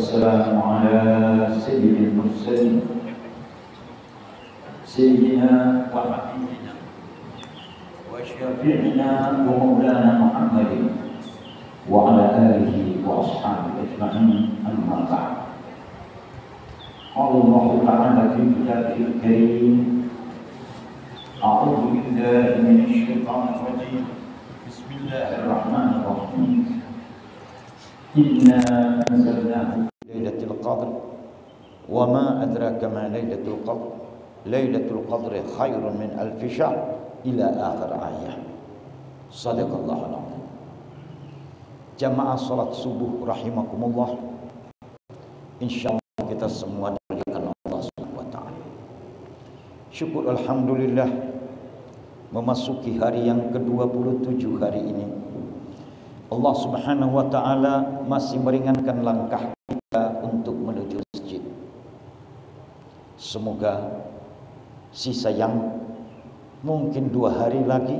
والسلام على سيد المرسلين سيدنا وحبيبنا وشفيعنا ومولانا محمد وعلى آله وأصحابه أجمعين أما بعد. قال الله تعالى في كتابه الكريم: أعوذ بالله من الشيطان الرجيم، بسم الله الرحمن الرحيم، إنا أنزلناه ليلة القدر وما أدراك ما ليلة القدر ليلة القدر خير من ألف شهر إلى آخر آية. صدق الله العظيم. Jamaah salat subuh rahimakumullah, insyaallah kita semua dimuliakan Allah Subhanahu wa taala. Syukur alhamdulillah memasuki hari yang ke-27 hari ini. Allah Subhanahu wa taala masih meringankan langkah kita untuk menuju masjid. Semoga sisa yang mungkin 2 hari lagi,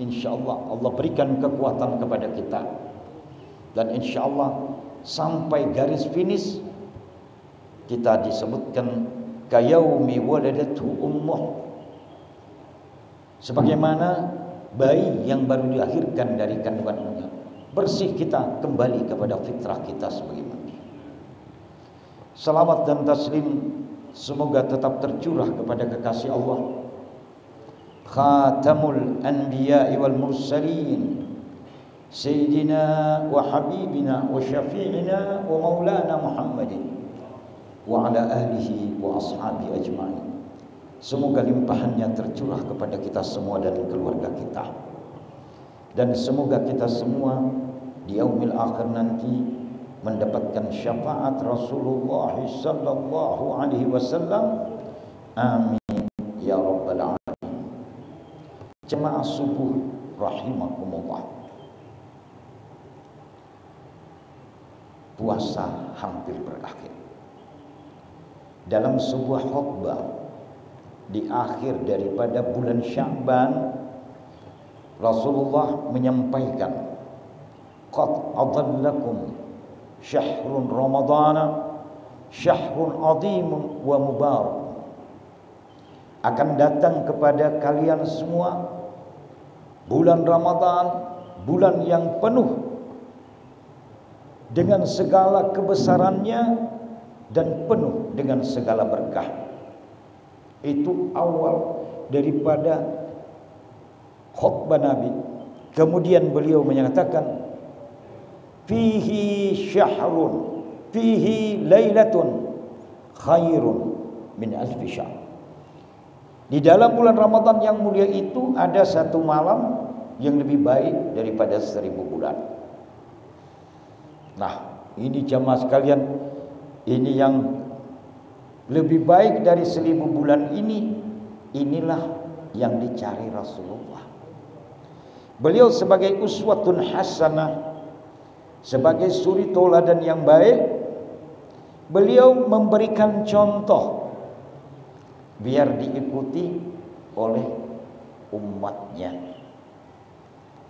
insyaallah Allah berikan kekuatan kepada kita, dan insyaallah sampai garis finish kita disebutkan kayaumi waladatu ummuh, sebagaimana bayi yang baru dilahirkan dari kandungannya, bersih kita kembali kepada fitrah kita sebagai manusia. Salawat dan taslim semoga tetap tercurah kepada kekasih Allah, Khatamul Anbiya'i wal Mursalin, Sayyidina wa Habibina wa Syafi'ina wa Maulana Muhammadin wa ala alihi wa ashabi ajma'in. Semoga limpahannya tercurah kepada kita semua dan keluarga kita, dan semoga kita semua di yaumil akhir nanti mendapatkan syafaat Rasulullah sallallahu alaihi wasallam. Amin ya rabbal alamin. Jemaah subuh rahimakumullah, puasa hampir berakhir. Dalam sebuah khutbah di akhir daripada bulan Sya'ban, Rasulullah menyampaikan, qad adallakum syahrun ramadana syahrun azimun wa mubarak. Akan datang kepada kalian semua bulan Ramadan, bulan yang penuh dengan segala kebesarannya dan penuh dengan segala berkah. Itu awal daripada khutbah Nabi. Kemudian beliau menyatakan, fihi syahrun fihi lailatun khairun min alfi syahr. Di dalam bulan Ramadan yang mulia itu ada satu malam yang lebih baik daripada 1000 bulan. Nah, ini jamaah sekalian, ini yang lebih baik dari 1000 bulan ini, inilah yang dicari Rasulullah. Beliau sebagai uswatun hasanah, sebagai suri tauladan yang baik, beliau memberikan contoh biar diikuti oleh umatnya.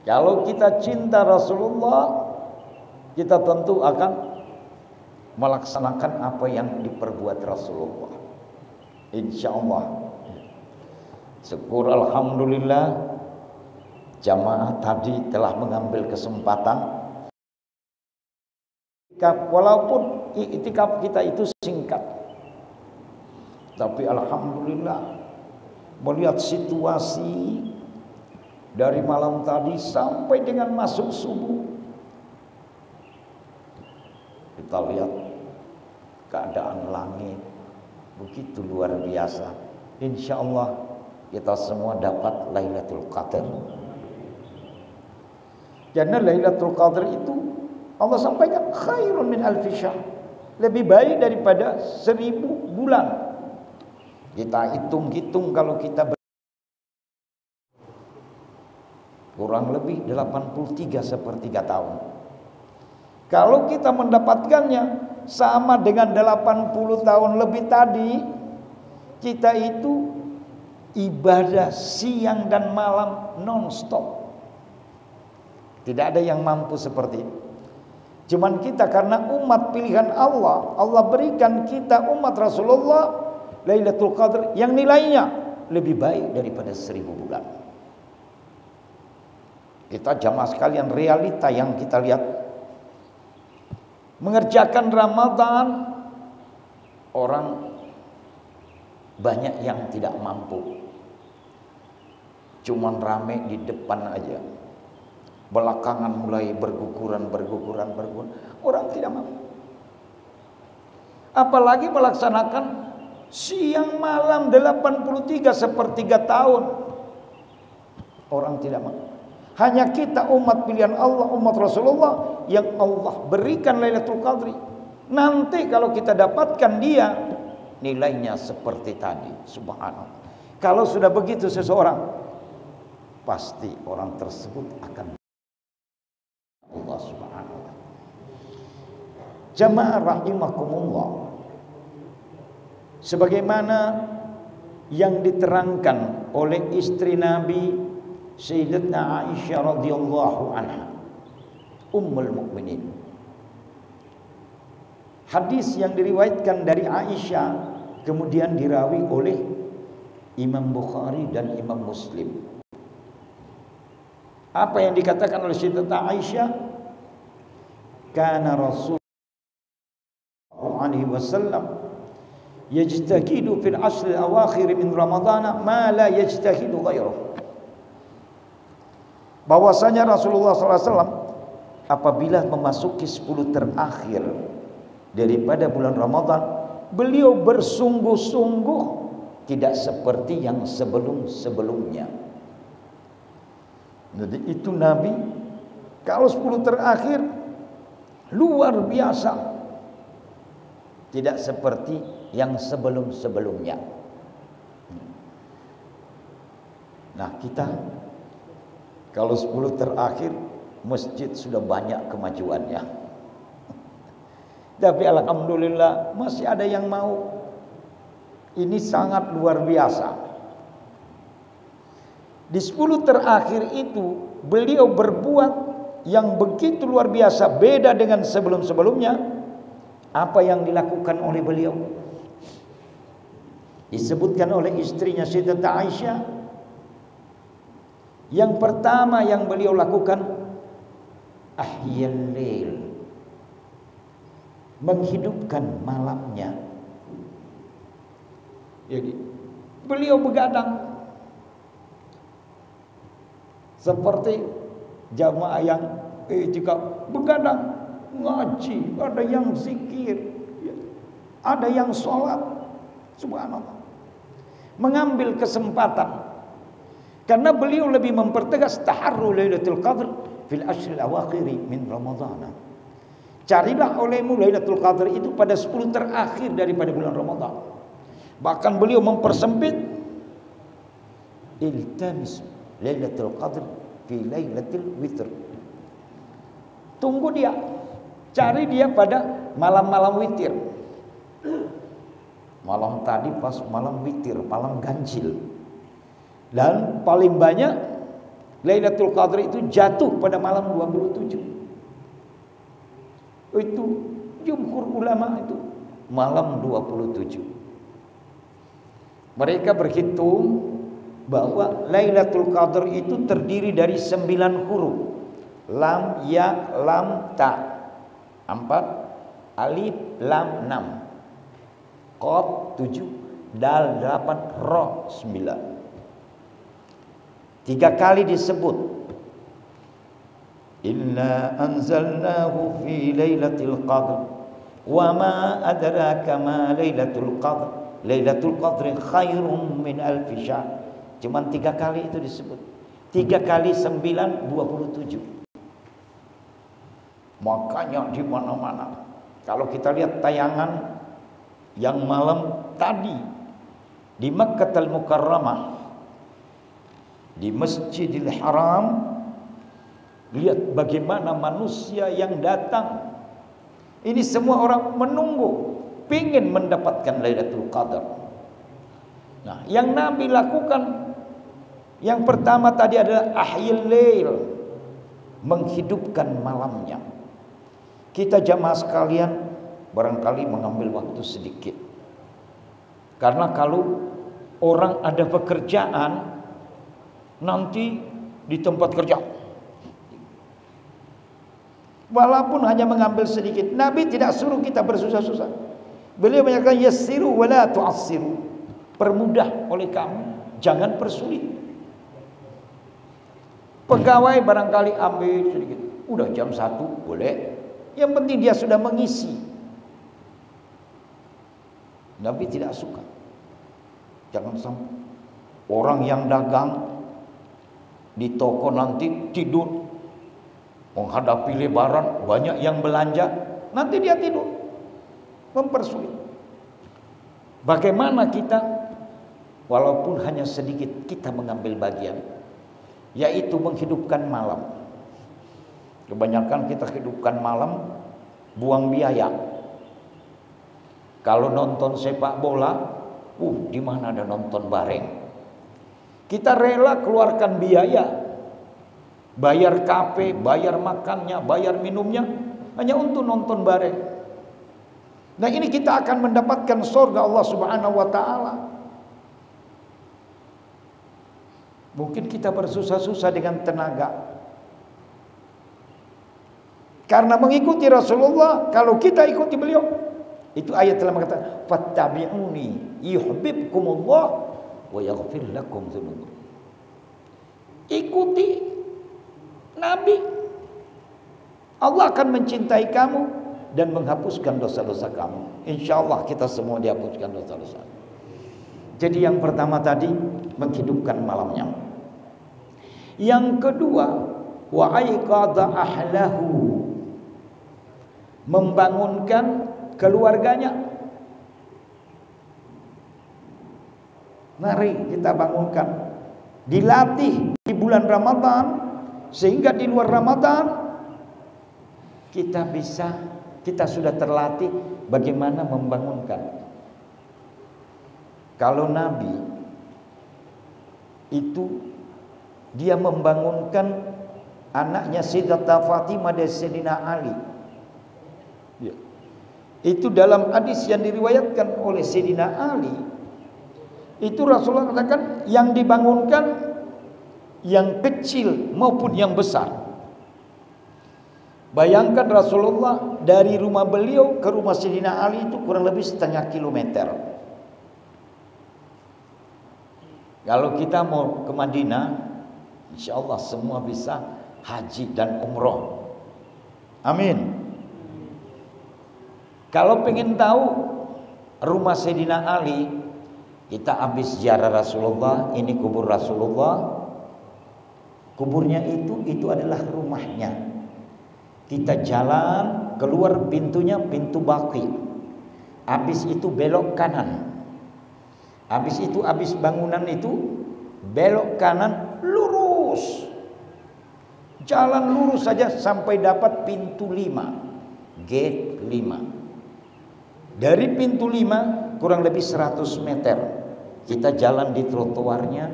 Kalau kita cinta Rasulullah, kita tentu akan melaksanakan apa yang diperbuat Rasulullah, insyaallah. Syukur alhamdulillah, jamaah tadi telah mengambil kesempatan. Walaupun iktikaf kita itu singkat, tapi alhamdulillah melihat situasi dari malam tadi sampai dengan masuk subuh, kita lihat keadaan langit begitu luar biasa. Insyaallah kita semua dapat Lailatul Qadar. Karena Lailatul Qadar itu Allah sampaikan khairun min alfi syahr, lebih baik daripada 1000 bulan. Kita hitung-hitung, kalau kita kurang lebih 83 tahun. Kalau kita mendapatkannya sama dengan 80 tahun lebih tadi, kita itu ibadah siang dan malam non-stop. Tidak ada yang mampu seperti itu. Cuman kita karena umat pilihan Allah, Allah berikan kita umat Rasulullah Lailatul Qadar yang nilainya lebih baik daripada 1000 bulan. Kita jamaah sekalian, realita yang kita lihat, mengerjakan Ramadan, orang banyak yang tidak mampu. Cuman rame di depan aja, belakangan mulai berguguran. Orang tidak mampu. Apalagi melaksanakan siang malam 83 sepertiga tahun. Orang tidak mampu. Hanya kita umat pilihan Allah, umat Rasulullah yang Allah berikan Lailatul Qadri. Nanti kalau kita dapatkan dia, nilainya seperti tadi. Subhanallah. Kalau sudah begitu seseorang, pasti orang tersebut akan Allah Subhanahu wa ta'ala. Jamaah rahimakumullah, sebagaimana yang diterangkan oleh istri Nabi Sayyidatuna Aisyah radhiyallahu anha, Ummul Mukminin. Hadis yang diriwayatkan dari Aisyah kemudian dirawi oleh Imam Bukhari dan Imam Muslim. Apa yang dikatakan oleh Sayyidatuna Aisyah? Kana Rasul alaihi wasallam yajtahidu fil ashr al-awakhir min Ramadhan ma la yajtahidu ghairuh. Bahwasanya Rasulullah SAW apabila memasuki 10 terakhir daripada bulan Ramadan, beliau bersungguh-sungguh tidak seperti yang sebelum-sebelumnya. Jadi itu Nabi kalau 10 terakhir luar biasa, tidak seperti yang sebelum-sebelumnya. Nah, kita kalau 10 terakhir masjid sudah banyak kemajuannya. Tapi alhamdulillah masih ada yang mau. Ini sangat luar biasa. Di 10 terakhir itu beliau berbuat yang begitu luar biasa, beda dengan sebelum-sebelumnya. Apa yang dilakukan oleh beliau? Disebutkan oleh istrinya Sayyidatuna Aisyah, yang pertama yang beliau lakukan ahyal lail, menghidupkan malamnya. Jadi beliau begadang seperti jamaah yang jika begadang ngaji, ada yang zikir, ada yang sholat. Subhanallah, mengambil kesempatan. Karena beliau lebih mempertegas taharru Lailatul Qadr fil ashr al-awakhir min Ramadhan. Carilah olehmu Lailatul Qadr itu pada 10 terakhir daripada bulan Ramadan. Bahkan beliau mempersempit, iltamis Lailatul Qadr fi Lailatul Witr. Tunggu dia, cari dia pada malam-malam witir. Malam tadi pas malam witir, malam ganjil. Dan paling banyak Lailatul Qadar itu jatuh pada malam 27. Itu jumhur ulama itu malam 27. Mereka berhitung bahwa Lailatul Qadar itu terdiri dari 9 huruf. Lam, ya, lam, ta 4, alif, lam 6, qaf 7, dal 8, ra 9. 3 kali disebut, inna anzalnahu fi lailatul qadr wa ma adraka ma lailatul qadr lailatul qadri khairum min alf syahr. Cuman 3 kali itu disebut. 3 kali 9 27. Makanya di mana-mana kalau kita lihat tayangan yang malam tadi di Makkahul Mukarramah, di Masjidil Haram, lihat bagaimana manusia yang datang. Ini semua orang menunggu, ingin mendapatkan Lailatul Qadar. Nah, yang Nabi lakukan yang pertama tadi adalah ahyil lail, menghidupkan malamnya. Kita jamaah sekalian barangkali mengambil waktu sedikit. Karena kalau orang ada pekerjaan nanti di tempat kerja, walaupun hanya mengambil sedikit, Nabi tidak suruh kita bersusah-susah. Beliau menyatakan yassiru wala tu'assiru, permudah oleh kamu, jangan persulit. Pegawai barangkali ambil sedikit, udah jam 1 boleh, yang penting dia sudah mengisi. Nabi tidak suka. Jangan sampai orang yang dagang di toko nanti tidur menghadapi lebaran, banyak yang belanja, nanti dia tidur, mempersulit. Bagaimana kita walaupun hanya sedikit kita mengambil bagian, yaitu menghidupkan malam. Kebanyakan kita hidupkan malam, buang biaya. Kalau nonton sepak bola, di mana ada nonton bareng? Kita rela keluarkan biaya, bayar kafe, bayar makannya, bayar minumnya, hanya untuk nonton bareng. Nah ini kita akan mendapatkan surga Allah Subhanahu wa ta'ala. Mungkin kita bersusah-susah dengan tenaga. Karena mengikuti Rasulullah, kalau kita ikuti beliau, itu ayat telah mengatakan, fattabi'uni yuhibbukumullah wa yaghfir lakum dzunubakum. Ikuti Nabi, Allah akan mencintai kamu dan menghapuskan dosa-dosa kamu. Insyaallah kita semua dihapuskan dosa-dosa. Jadi yang pertama tadi menghidupkan malamnya. Yang kedua, wa aiqadha ahlahu, membangunkan keluarganya. Mari kita bangunkan, dilatih di bulan Ramadan, sehingga di luar Ramadan kita sudah terlatih bagaimana membangunkan. Kalau Nabi itu dia membangunkan anaknya Sayyidatuna Fatimah dan Sayyidina Ali. Ya. Itu dalam hadis yang diriwayatkan oleh Sayyidina Ali, itu Rasulullah katakan yang dibangunkan yang kecil maupun yang besar. Bayangkan Rasulullah dari rumah beliau ke rumah Sayyidina Ali itu kurang lebih setengah kilometer. Kalau kita mau ke Madinah, insyaallah semua bisa haji dan umroh. Amin. Kalau pengen tahu rumah Sayyidina Ali, kita habis ziarah Rasulullah, ini kubur Rasulullah. Kuburnya itu adalah rumahnya. Kita jalan keluar pintunya, pintu Baqi. Habis itu belok kanan. Habis itu habis bangunan itu belok kanan lurus. Jalan lurus saja sampai dapat pintu 5. Gate 5. Dari pintu 5 kurang lebih 100 meter. Kita jalan di trotoarnya.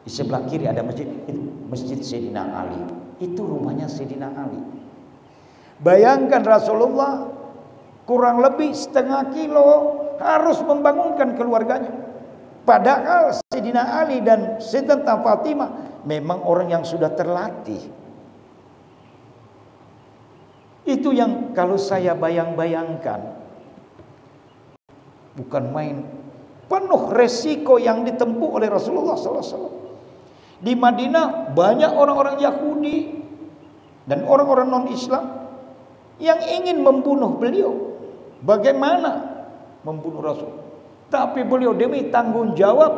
Di sebelah kiri ada masjid, itu Masjid Sayyidina Ali. Itu rumahnya Sayyidina Ali. Bayangkan Rasulullah kurang lebih setengah kilo harus membangunkan keluarganya. Padahal Sayyidina Ali dan Sayyidatuna Fatimah memang orang yang sudah terlatih. Itu yang kalau saya bayang-bayangkan, bukan main, penuh resiko yang ditempuh oleh Rasulullah SAW. Di Madinah banyak orang-orang Yahudi dan orang-orang non-Islam yang ingin membunuh beliau. Bagaimana membunuh Rasul? Tapi beliau demi tanggung jawab,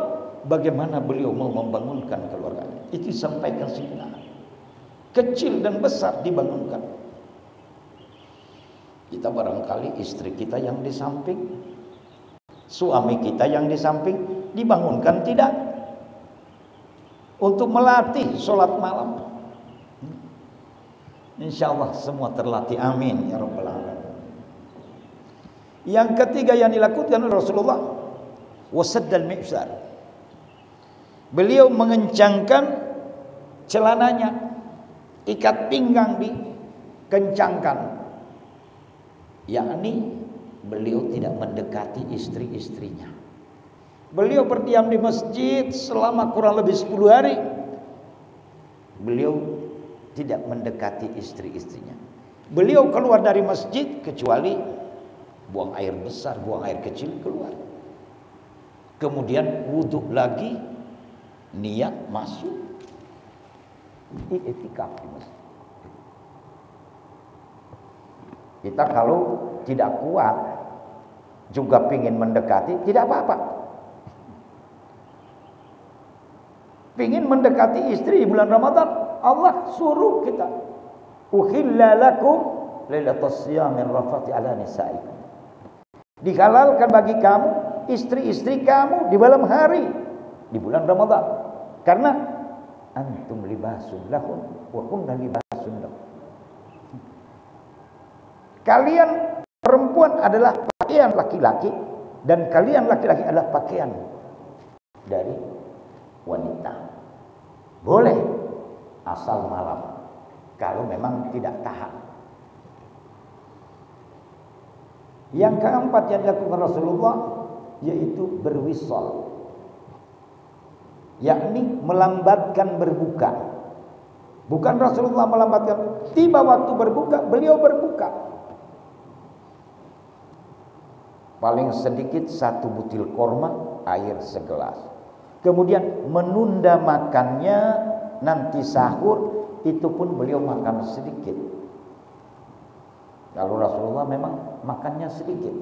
bagaimana beliau mau membangunkan keluarganya. Itu disampaikan Sayyidina Ali. Kecil dan besar dibangunkan. Kita barangkali istri kita yang di samping, suami kita yang di samping, dibangunkan tidak? Untuk melatih sholat malam. InsyaAllah semua terlatih. Amin ya Rabbal Alamin. Yang ketiga yang dilakukan oleh Rasulullah, wasaddal mi'zar. Beliau mengencangkan celananya, ikat pinggang dikencangkan. yakni beliau tidak mendekati istri-istrinya. Beliau berdiam di masjid selama kurang lebih 10 hari. Beliau tidak mendekati istri-istrinya. Beliau keluar dari masjid kecuali buang air besar, buang air kecil keluar. Kemudian wudhu lagi, niat masuk i'tikaf di masjid. Kita kalau tidak kuat juga ingin mendekati, tidak apa-apa. Ingin mendekati istri di bulan Ramadan, Allah suruh kita, uhilla lakum lailatas siyamir rafati ala nisaikum. Dihalalkan bagi kamu istri-istri kamu di malam hari di bulan Ramadan, karena antum libasun lahun wa kunna libasun lahum. Kalian perempuan adalah pakaian laki-laki dan kalian laki-laki adalah pakaian dari wanita. Boleh asal malam kalau memang tidak tahan. Yang keempat yang dilakukan Rasulullah yaitu berwisal, yakni melambatkan berbuka. Bukan Rasulullah melambatkan, tiba waktu berbuka beliau berbuka. Paling sedikit 1 butil korma, air segelas. Kemudian menunda makannya, nanti sahur itu pun beliau makan sedikit. Kalau Rasulullah memang makannya sedikit.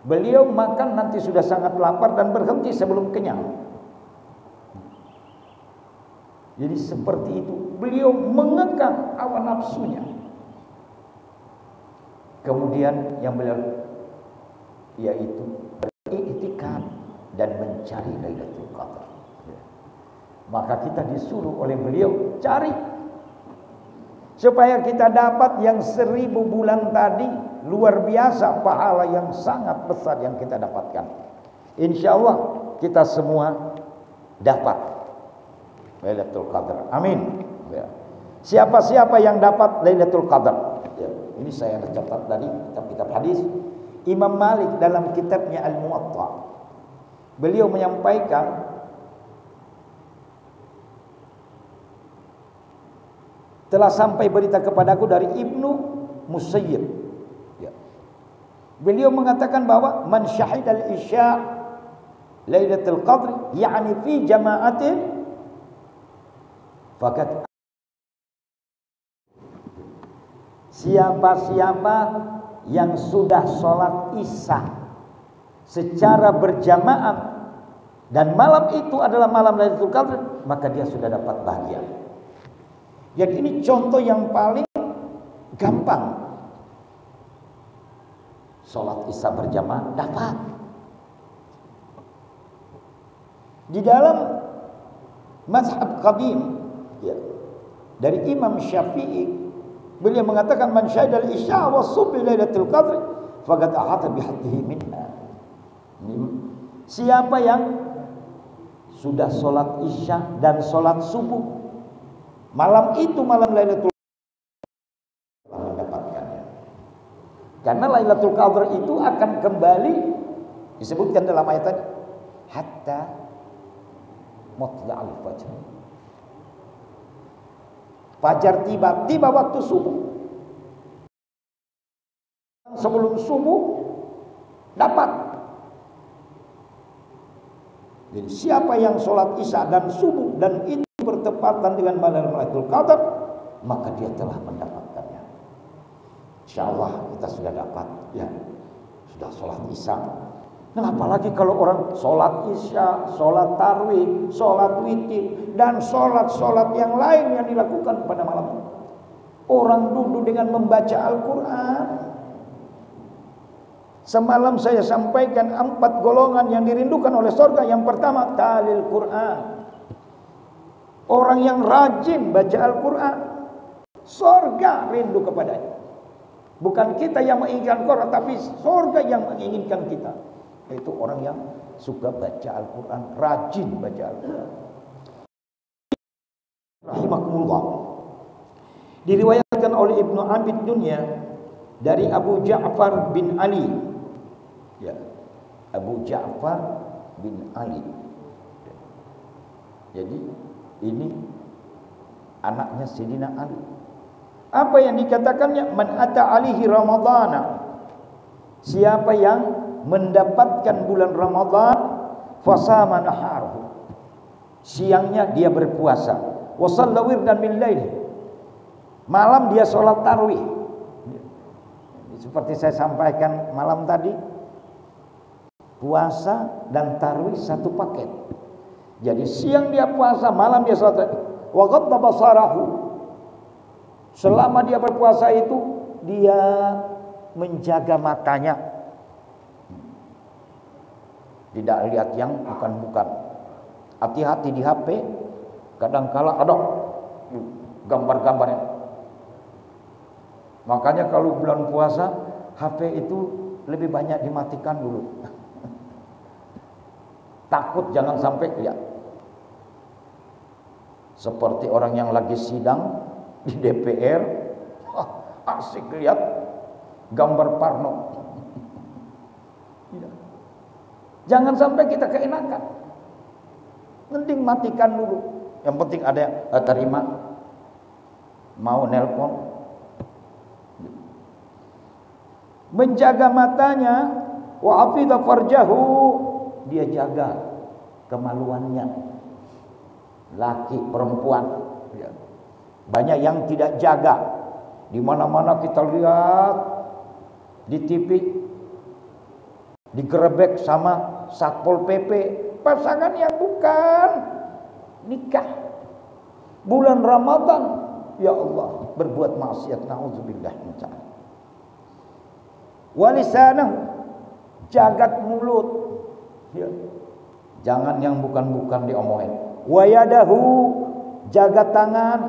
Beliau makan nanti sudah sangat lapar dan berhenti sebelum kenyang. Jadi seperti itu, beliau mengekang hawa nafsunya. Kemudian yang beliau yaitu beriktikaf dan mencari Lailatul Qadar. Maka kita disuruh oleh beliau cari supaya kita dapat yang 1000 bulan tadi. Luar biasa pahala yang sangat besar yang kita dapatkan. Insya Allah kita semua dapat Lailatul Qadar. Amin. Siapa-siapa yang dapat Lailatul Qadar? Ini saya catat dari kitab-kitab hadis. Imam Malik dalam kitabnya Al-Muwatta, beliau menyampaikan telah sampai berita kepadaku dari Ibnu Musayyib. Ya. Beliau mengatakan bahwa man syahidal isya Lailatul Qadr yakni fi jama'atin faqad, siapa-siapa yang sudah sholat isya secara berjamaah dan malam itu adalah malam Lailatul Qadr, maka dia sudah dapat bahagia. Jadi ini contoh yang paling gampang. Sholat isya berjamaah dapat. Di dalam mazhab qadim ya, dari Imam Syafi'i, beliau mengatakan man syahidal isya wa subhi Lailatul Qadr faqad ahata bihaddihi minha. Siapa yang sudah sholat isya dan sholat subuh malam itu, malam Lailatul Qadr, mendapatkannya. Karena Lailatul Qadr itu akan kembali, disebutkan dalam ayat tadi, hatta matla'al fajr. Fajar tiba waktu subuh. Sebelum subuh dapat. Jadi siapa yang sholat isya dan subuh dan itu bertepatan dengan malam Lailatul Qadar, maka dia telah mendapatkannya. Insyaallah kita sudah dapat ya, sudah sholat isya. Nah, apalagi kalau orang sholat isya, sholat tarawih, sholat witir, dan sholat-sholat yang lain yang dilakukan pada malam. Orang duduk dengan membaca Al-Quran. Semalam saya sampaikan 4 golongan yang dirindukan oleh surga. Yang pertama, talil Quran. Orang yang rajin baca Al-Quran, surga rindu kepadanya. Bukan kita yang menginginkan Quran, tapi surga yang menginginkan kita. Itu orang yang suka baca Al-Quran, rajin baca Al-Quran. Rahimahumullah. Diriwayatkan oleh Ibnu Abid Dunya dari Abu Ja'far bin Ali. Ya, Abu Ja'far bin Ali. Jadi ini anaknya Sayyidina Ali. Apa yang dikatakannya? Man ata alihi ramadhana, siapa yang mendapatkan bulan Ramadan, fasama naharuhu, siangnya dia berpuasa, wa shalla wirdan min lail, malam dia sholat tarawih. Seperti saya sampaikan malam tadi, puasa dan tarawih satu paket. Jadi siang dia puasa, malam dia sholat tarawih. Wa ghadda basarahu, selama dia berpuasa itu dia menjaga matanya, tidak lihat yang bukan-bukan. Hati-hati di HP, kadang-kala ada gambar-gambarnya. Makanya kalau bulan puasa HP itu lebih banyak dimatikan dulu. Takut jangan sampai lihat. Seperti orang yang lagi sidang di DPR, asik lihat gambar Parno. Jangan sampai kita keenakan. Mending matikan dulu. Yang penting ada yang terima, mau nelpon. Menjaga matanya, wa hafidha farjahu, dia jaga kemaluannya. Laki perempuan, banyak yang tidak jaga. Di mana-mana kita lihat di TV, digerebek sama Satpol PP, pasangan yang bukan nikah. Bulan Ramadan, ya Allah, berbuat maksiat, naudzubillah min dzalik. Walisanahu, jagat mulut, ya. Jangan yang bukan-bukan diomongin. Wayadahu, jaga tangan,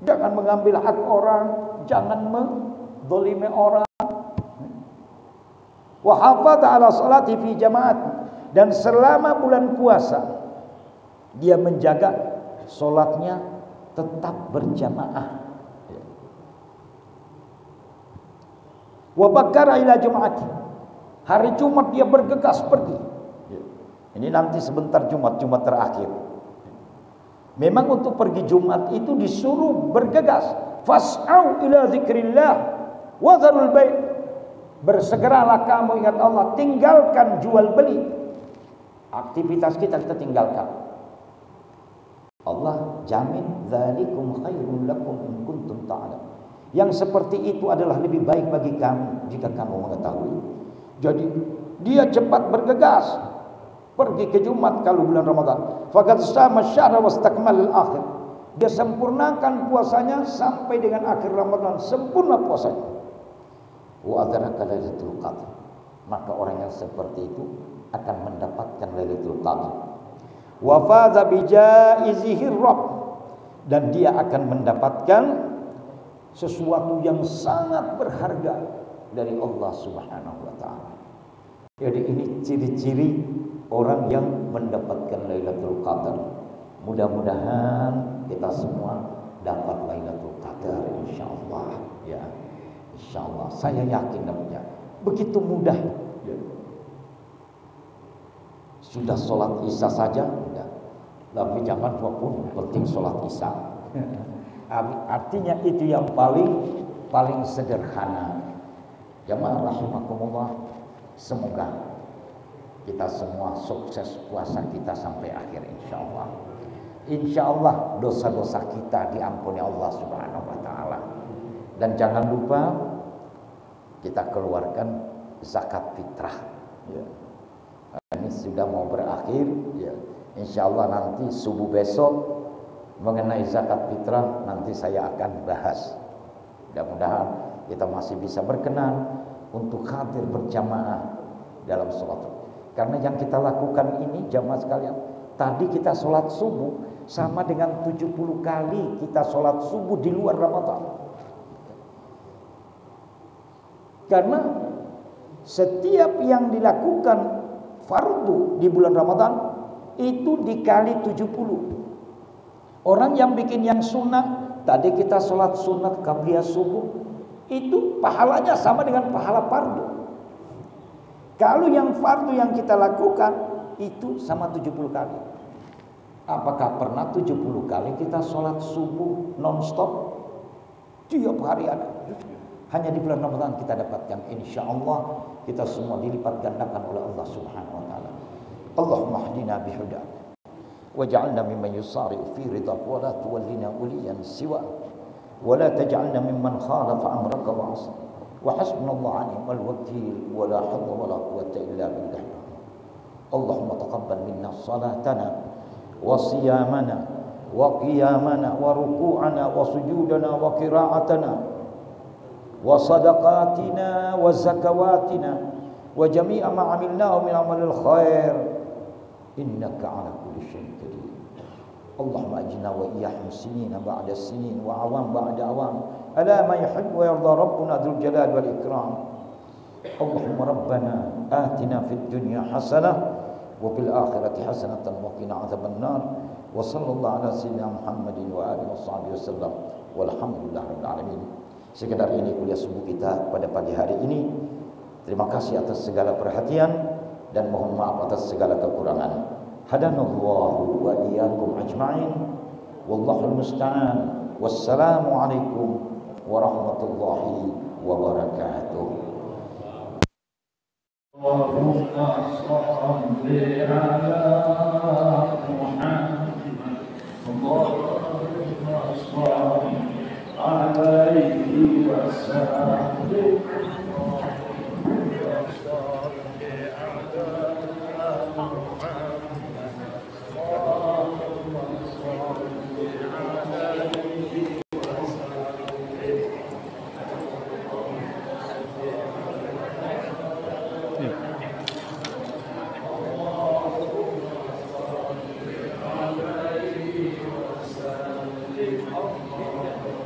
jangan mengambil hak orang, jangan menzalimi orang. Wa hafadha ala salati fi jamaat, dan selama bulan puasa dia menjaga salatnya tetap berjamaah. Wa bakkara ila jum'ati, hari Jumat dia bergegas pergi. Ini nanti sebentar Jumat terakhir. Memang untuk pergi Jumat itu disuruh bergegas. Fas'au ila zikrillah wa dzarul bai'. Bersegeralah kamu ingat Allah, tinggalkan jual beli. Aktivitas kita tinggalkan. Allah jamin dzalikum khairul lakum in kuntum ta'lamun. Yang seperti itu adalah lebih baik bagi kamu jika kamu mengetahui. Jadi dia cepat bergegas pergi ke Jumat kalau bulan Ramadan. Faqad sama syahra wastakmal al-akhir. Dia sempurnakan puasanya sampai dengan akhir Ramadan, sempurna puasanya. Wa adraka lailatul qadar. Maka orang yang seperti itu akan mendapatkan Lailatul Qadar. Wa faza bi jaizihi rabb, dan dia akan mendapatkan sesuatu yang sangat berharga dari Allah Subhanahu wa taala. Jadi ini ciri-ciri orang yang mendapatkan Lailatul Qadar. Mudah-mudahan kita semua dapat Lailatul Qadar insyaallah ya. Insyaallah saya yakin dapatnya. Begitu mudah ya. Sudah sholat Isya saja ya. Tapi jangan pun penting sholat Isya. Artinya itu yang paling sederhana. Jamaah rahimakumullah, semoga kita semua sukses puasa kita sampai akhir insyaallah. Insyaallah dosa-dosa kita diampuni Allah Subhanahu wa taala. Dan jangan lupa kita keluarkan zakat fitrah. Ya. Ini sudah mau berakhir ya. Insyaallah nanti subuh besok mengenai zakat fitrah nanti saya akan bahas. Mudah-mudahan kita masih bisa berkenan untuk hadir berjamaah dalam sholat. Karena yang kita lakukan ini jamaah sekalian, tadi kita sholat subuh sama dengan 70 kali kita sholat subuh di luar Ramadan. Karena setiap yang dilakukan fardu di bulan Ramadan itu dikali 70. Orang yang bikin yang sunnah, tadi kita sholat sunat qabliyah subuh itu pahalanya sama dengan pahala fardu. Kalau yang fardu yang kita lakukan itu sama 70 kali. Apakah pernah 70 kali kita sholat subuh non-stop? Tiap hari ada. Hanya di bulan Ramadan kita dapatkan. Insya Allah kita semua dilipat gandakan oleh Allah Subhanahu Wa Taala. Allahumma hdina bihuda waj'alna mimman yusari'u fi ridha wa la tuwallina uliyan siwa wa la taj'alna mimman khalafa amraka wa 'asa wa hasbunallahu 'ala ni'mal wakeel wa la hawla wa la quwwata illa billah. Allahumma taqabbal minna salatana wa siyamana wa qiyamana wa ruku'ana wa sujudana wa qira'atana wa sadaqatina wa zakawatina wa jami'a ma 'amilnahu min 'amalil khair innaka 'ala kulli syai'in qadir. Allahumma ajina wa iyyahum sinina ba'da sinin wa awam ba'da awam ala ma yuhibbu wa yarda rabbuna dzul jalali wal ikram. Allahumma rabbana atina fid dunya hasanah wa fil akhirati hasanatan wa qina adzabannar. Wa sallallahu ala sayyidina Muhammadin wa alihi washabbihi wasallam walhamdulillahirabbil alamin. Sekedar ini kuliah subuh kita pada pagi hari ini. Terima kasih atas segala perhatian dan mohon maaf atas segala kekurangan. Hadanallahu wa iyyakum ajma'in. Wallahul musta'an. Wassalamu alaikum warahmatullahi wabarakatuh. Allahumma shalli ala Muhammad. Allahumma shalli alaihi wasallam.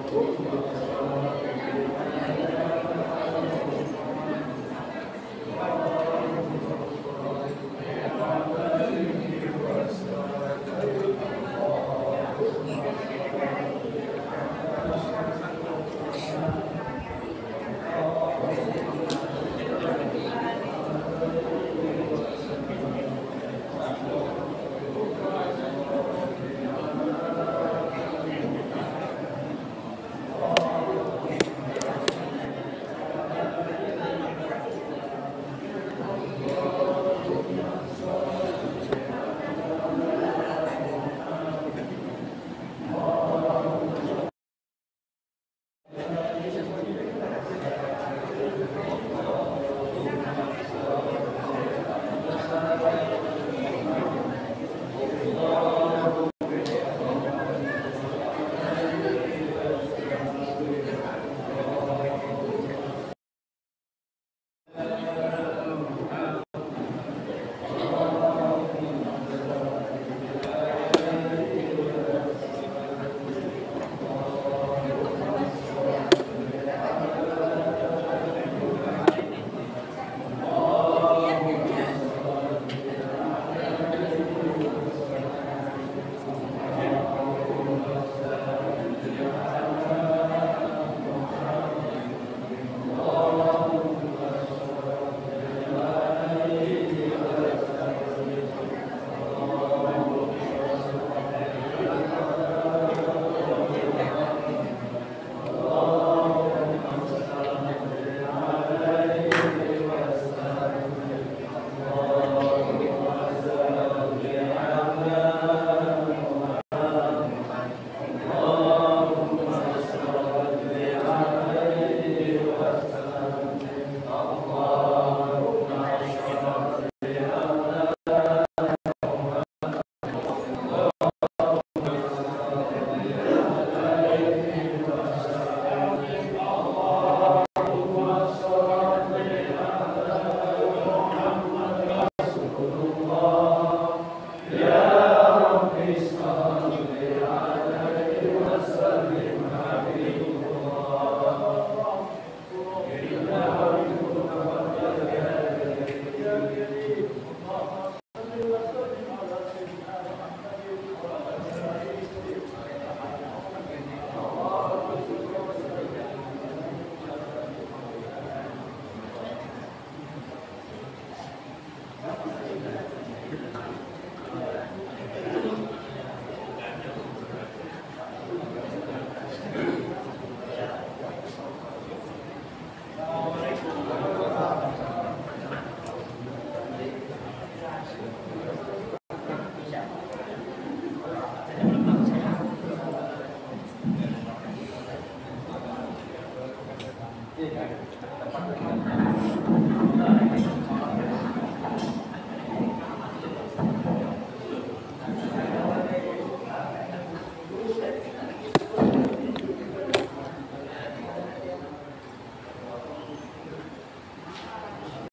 Thank you.